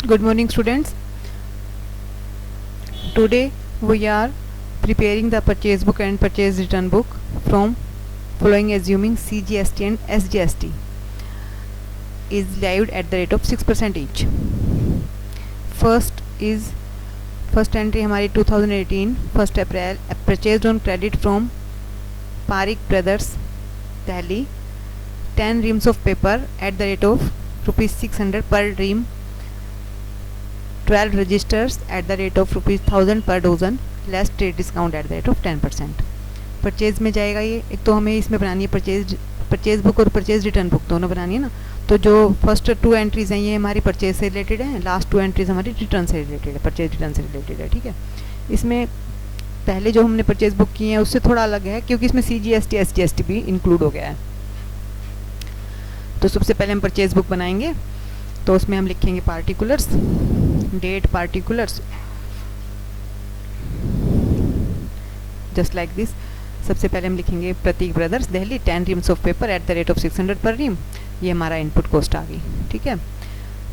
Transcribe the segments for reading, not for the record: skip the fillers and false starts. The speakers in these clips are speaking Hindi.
Good morning, students. Today we are preparing the purchase book and purchase return book from following assuming CGST and SGST is live at the rate of 6% each. First entry हमारी 2018 1st April purchased on credit from Parikh Brothers, Delhi, 10 reams of paper at the rate of ₹600 per ream, 12 registers at the rate of ₹1000 per dozen, less trade discount at the rate of 10%. Purchase में जाएगा ये. एक तो हमें इसमें बनानी है परचेज बुक और परचेज रिटर्न बुक दोनों बनानी है ना. तो जो फर्स्ट 2 एंट्रीज हैं ये हमारी परचेज से रिलेटेड है, लास्ट 2 एंट्रीज हमारी रिटर्न से रिलेटेड है, परचेज रिटर्न से रिलेटेड है. ठीक है. इसमें पहले जो हमने परचेज बुक की है उससे थोड़ा अलग है क्योंकि इसमें CGST SGST भी इंक्लूड हो गया है. तो सबसे पहले हम परचेज बुक बनाएंगे. तो उसमें हम लिखेंगे particulars, date particulars, just like this. सबसे पहले हम लिखेंगे Pratik brothers Delhi 10 reams of paper at the rate of 600 पर रीम. ये हमारा इनपुट कॉस्ट आ गई. ठीक है.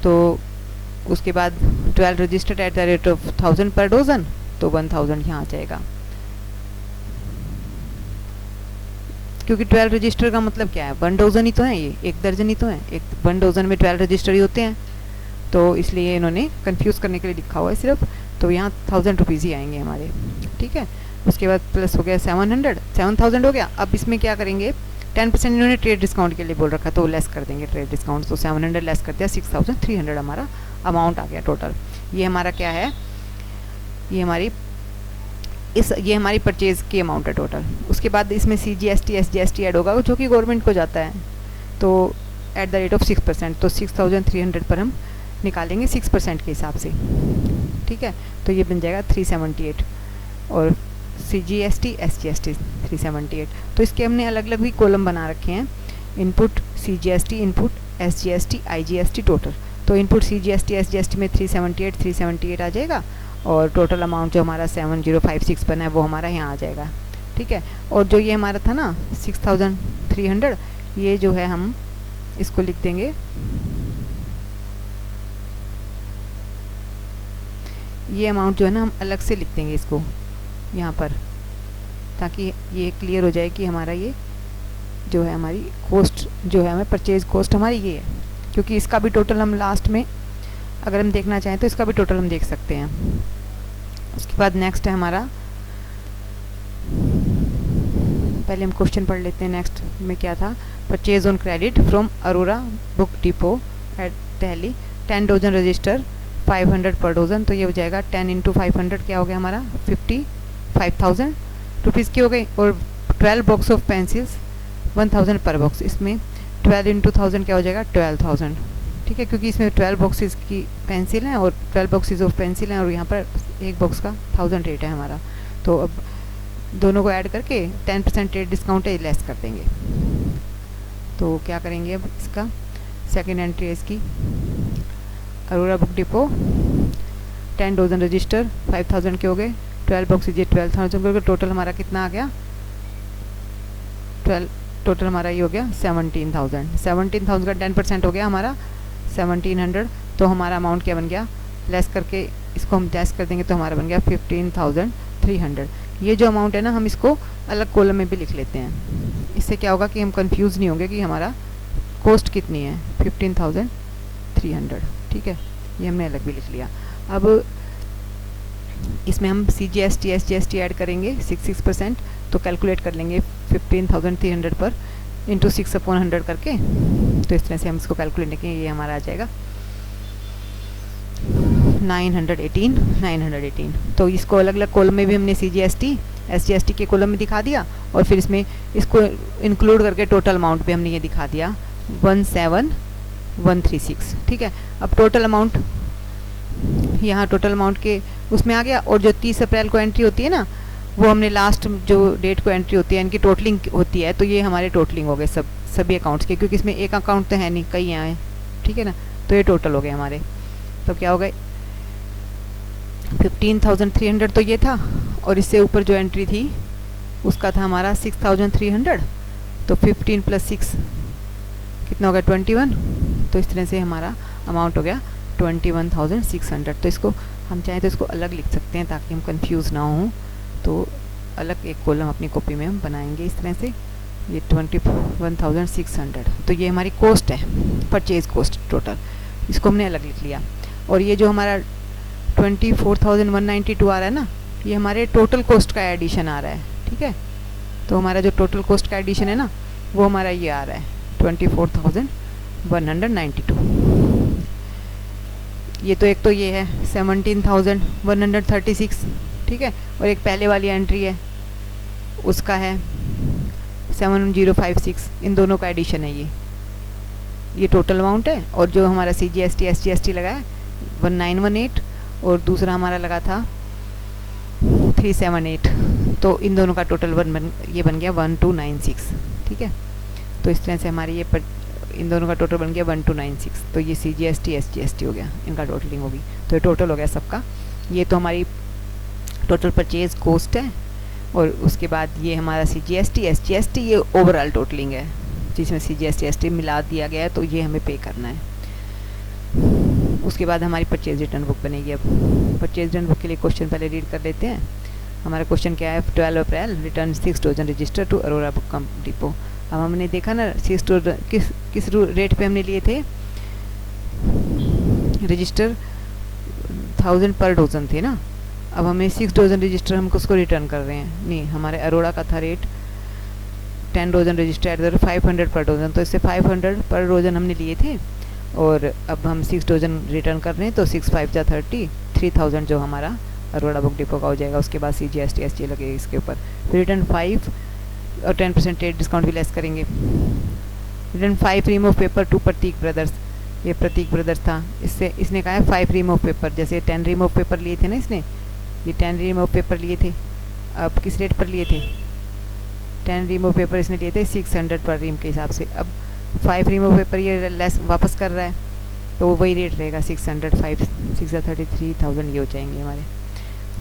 तो उसके बाद 12 registered eight the rate of 1000 पर डोजन, तो 1000 यहाँ आ जाएगा. क्योंकि 12 रजिस्टर का मतलब क्या है, 1 डोजन ही तो है, ये 1 दर्जन ही तो है. 1 डोजन में 12 रजिस्टर ही होते हैं. तो इसलिए इन्होंने कंफ्यूज करने के लिए लिखा हुआ है सिर्फ. तो यहाँ 1000 रुपीज़ ही आएंगे हमारे. ठीक है. उसके बाद प्लस हो गया 7000 हो गया. अब इसमें क्या करेंगे, 10% इन्होंने ट्रेड डिस्काउंट के लिए बोल रखा, तो लेस कर देंगे ट्रेड डिस्काउंट. तो 700 लेस कर दिया, 6300 हमारा अमाउंट आ गया टोटल. ये हमारा क्या है, ये हमारी परचेज़ की अमाउंट है टोटल. उसके बाद इसमें CGST SGST ऐड होगा जो कि गवर्नमेंट को जाता है. तो एट द रेट ऑफ 6%, तो 6300 पर हम निकालेंगे 6% के हिसाब से. ठीक है. तो ये बन जाएगा 378 और CGST SGST 378. तो इसके हमने अलग अलग भी कॉलम बना रखे हैं. Input CGST, input SGST, IGST total. तो इनपुट CGST SGST में 378 आ जाएगा और टोटल अमाउंट जो हमारा 7056 बना है वो हमारा यहाँ आ जाएगा. ठीक है. और जो ये हमारा था ना 6300, ये जो है हम इसको लिख देंगे, ये अमाउंट जो है ना हम अलग से लिख देंगे इसको यहाँ पर, ताकि ये क्लियर हो जाए कि हमारा ये जो है हमारी कॉस्ट जो है हमें परचेज कॉस्ट हमारी ये है. क्योंकि इसका भी टोटल हम लास्ट में अगर हम देखना चाहें तो इसका भी टोटल हम देख सकते हैं. उसके बाद नेक्स्ट है हमारा, पहले हम क्वेश्चन पढ़ लेते हैं. नेक्स्ट में क्या था, purchase on credit from Arora book depot at Delhi 10 dozen register 500 per dozen. तो ये हो जाएगा 10 × 500 क्या हो गया हमारा 55,000 रुपीज़ की हो गई. और 12 बॉक्स ऑफ पेंसिल्स 1000 पर बॉक्स, इसमें 12 × 1000 क्या हो जाएगा 12000. ठीक है. क्योंकि इसमें 12 बॉक्सेस की पेंसिल हैं और 12 बॉक्सेस ऑफ पेंसिल हैं और यहाँ पर एक बॉक्स का 1000 रेट है हमारा. तो अब दोनों को ऐड करके 10% रेट डिस्काउंट है लेस कर देंगे. तो क्या करेंगे अब इसका सेकेंड एंट्री है इसकी, Arora book depot 10 dozen register 5000 के हो गए, 12 बॉक्सेज ये 12000 हो गए. टोटल हमारा कितना आ गया, टोटल हमारा ये हो गया 17,000 का 10% हो गया हमारा 1700. तो हमारा अमाउंट क्या बन गया, लेस करके इसको हम लेस कर देंगे तो हमारा बन गया 15,300. ये जो अमाउंट है ना हम इसको अलग कॉलम में भी लिख लेते हैं. इससे क्या होगा कि हम कंफ्यूज नहीं होंगे कि हमारा कॉस्ट कितनी है, 15,300. ठीक है. ये हमने अलग भी लिख लिया. अब इसमें हम CGST SGST ऐड करेंगे 6%. तो कैलकुलेट कर लेंगे 15,300 पर इंटू 6/100 करके. तो इस तरह से हम इसको कैलकुलेट करेंगे, ये हमारा आ जाएगा 918. तो इसको अलग अलग कॉलम में भी हमने CGST SGST के कॉलम में दिखा दिया और फिर इसमें इसको इंक्लूड करके टोटल अमाउंट भी हमने ये दिखा दिया 17136. ठीक है. अब टोटल अमाउंट यहाँ टोटल अमाउंट के उसमें आ गया. और जो 30 अप्रैल को एंट्री होती है ना वो हमने लास्ट जो डेट को एंट्री होती है इनकी टोटलिंग होती है. तो ये हमारे टोटलिंग हो गए सभी अकाउंट्स के, क्योंकि इसमें एक अकाउंट तो है नहीं, कई हैं. ठीक है ना. तो ये टोटल हो गए हमारे. तो क्या हो गए 15,300 तो ये था और इससे ऊपर जो एंट्री थी उसका था हमारा 6,300. तो 15 + 6 कितना हो गया 21. तो इस तरह से हमारा अमाउंट हो गया 21,600। तो इसको हम चाहें तो इसको अलग लिख सकते हैं ताकि हम कंफ्यूज ना हो, तो अलग एक कॉलम अपनी कॉपी में हम बनाएंगे इस तरह से। ये 21,600, तो ये हमारी कॉस्ट है, परचेज कॉस्ट टोटल, इसको हमने अलग लिख लिया। और ये जो हमारा 24,192 आ रहा है ना, ये हमारे टोटल कॉस्ट का एडिशन आ रहा है, ठीक है। तो हमारा जो टोटल कॉस्ट का एडिशन है ना, वो हमारा ये आ रहा है 24,192। ये तो एक तो ये है 17,136, ठीक है। और एक पहले वाली एंट्री है, उसका है 7056, इन दोनों का एडिशन है ये टोटल अमाउंट है। और जो हमारा CGST SGST लगा है 1918, और दूसरा हमारा लगा था 378, तो इन दोनों का टोटल ये बन गया 1296, ठीक है। तो इस तरह से हमारी ये इन दोनों का टोटल बन गया 1296। तो ये CGST SGST हो गया, इनका टोटलिंग होगी, तो ये टोटल हो गया सबका। ये तो हमारी टोटल परचेज कॉस्ट है। और उसके बाद ये हमारा CGST SGST ये ओवरऑल टोटलिंग है, जिसमें CGST SGST मिला दिया गया है, तो ये हमें पे करना है। उसके बाद हमारी परचेज रिटर्न बुक बनेगी। अब परचेज रिटर्न बुक के लिए क्वेश्चन पहले रीड कर लेते हैं। हमारा क्वेश्चन क्या है, 12 April return 6 dozen register to Arora book depot. अब हमने देखा ना 6 डजन किस रेट पे हमने लिए थे, रजिस्टर 1000 पर डजन थे ना। अब हमें 6 डजन रजिस्टर हमको उसको रिटर्न कर रहे हैं, नहीं हमारे अरोड़ा का था रेट 10 डजन रजिस्टर एट 500 पर डजन, तो इससे 500 पर डजन हमने लिए थे। और अब हम 6 डजन रिटर्न कर रहे हैं, तो 6 5 जा 30, 3000 जो हमारा अरोड़ा बुक डिपो का हो जाएगा। उसके बाद CGST SG लगेगा इसके ऊपर। फिर रिटर्न 5 और 10% ट्रेड डिस्काउंट भी लेस करेंगे। रिटर्न 5 रिमूव पेपर टू प्रतीक ब्रदर्स, ये प्रतीक ब्रदर्स था, इसने कहा है 5 रिमूव पेपर, जैसे 10 रिमूव पेपर लिए थे ना इसने, ये 10 रिमूव पेपर लिए थे। अब किस रेट पर लिए थे, 10 रिमूव पेपर इसने लिए थे 600 पर रिम के हिसाब से। अब 5 रिमूव पेपर ये लेस वापस कर रहा है, तो वही रेट रहेगा 600, 5 6 33,000 ये हो जाएंगे हमारे।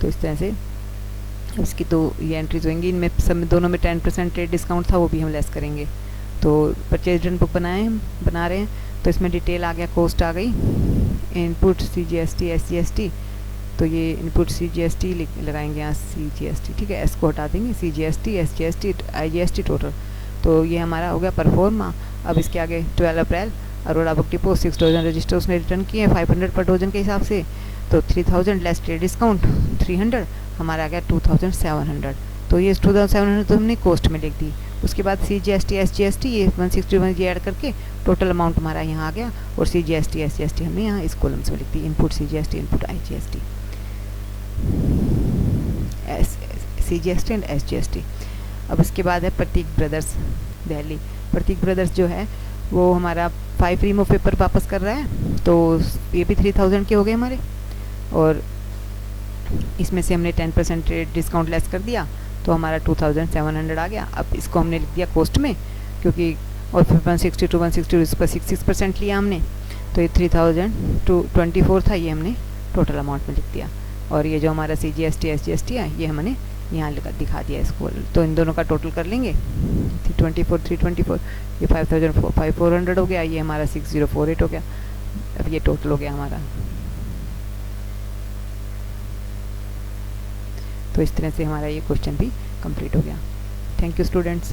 तो इस तरह से इसकी तो ये एंट्रीज होंगी, इनमें सब में दोनों में 10% ट्रेड डिस्काउंट था, वो भी हम लेस करेंगे। तो परचेज रिटर्न बुक बना रहे हैं, तो इसमें डिटेल आ गया, कॉस्ट आ गई, इनपुट CGST SGST, तो ये इनपुट CGST लगाएंगे यहाँ CGST, ठीक है। एस को हटा देंगे, CGST SGST IGST टोटल, तो ये हमारा हो गया परफॉर्मा। अब इसके आगे 12 April Arora book depot 6 dozen register उसने रिटर्न किए 500 पर डजन के हिसाब से, तो 3000 लेस ट्रेड डिस्काउंट 300, हमारा आ गया 2700। तो ये 2700 तो हमने कॉस्ट में लिख दी। उसके बाद CGST SGST ये 161 ये ऐड करके टोटल अमाउंट हमारा यहाँ आ गया, और CGST SGST हमने यहाँ इस कॉलम्स में लिख दी, input CGST input IGST CGST and SGST। अब इसके बाद है प्रतीक ब्रदर्स दिल्ली। प्रतीक ब्रदर्स जो है वो हमारा 5 रिमूव पेपर वापस कर रहा है, तो ये भी 3000 के हो गए हमारे, और इसमें से हमने 10% ट्रेड डिस्काउंट लेस कर दिया, तो हमारा 2700 आ गया। अब इसको हमने लिख दिया कॉस्ट में, क्योंकि और फिर 160 to 160 इस पर 66% लिया हमने, तो ये 3024 था, ये हमने टोटल अमाउंट में लिख दिया। और ये जो हमारा CGST SGST है ये हमने यहाँ दिखा दिया इसको, तो इन दोनों का टोटल कर लेंगे 324 ये 5400 हो गया, ये हमारा 6048 हो गया। अब ये टोटल हो गया हमारा। तो इस तरह से हमारा ये क्वेश्चन भी कंप्लीट हो गया। Thank you students.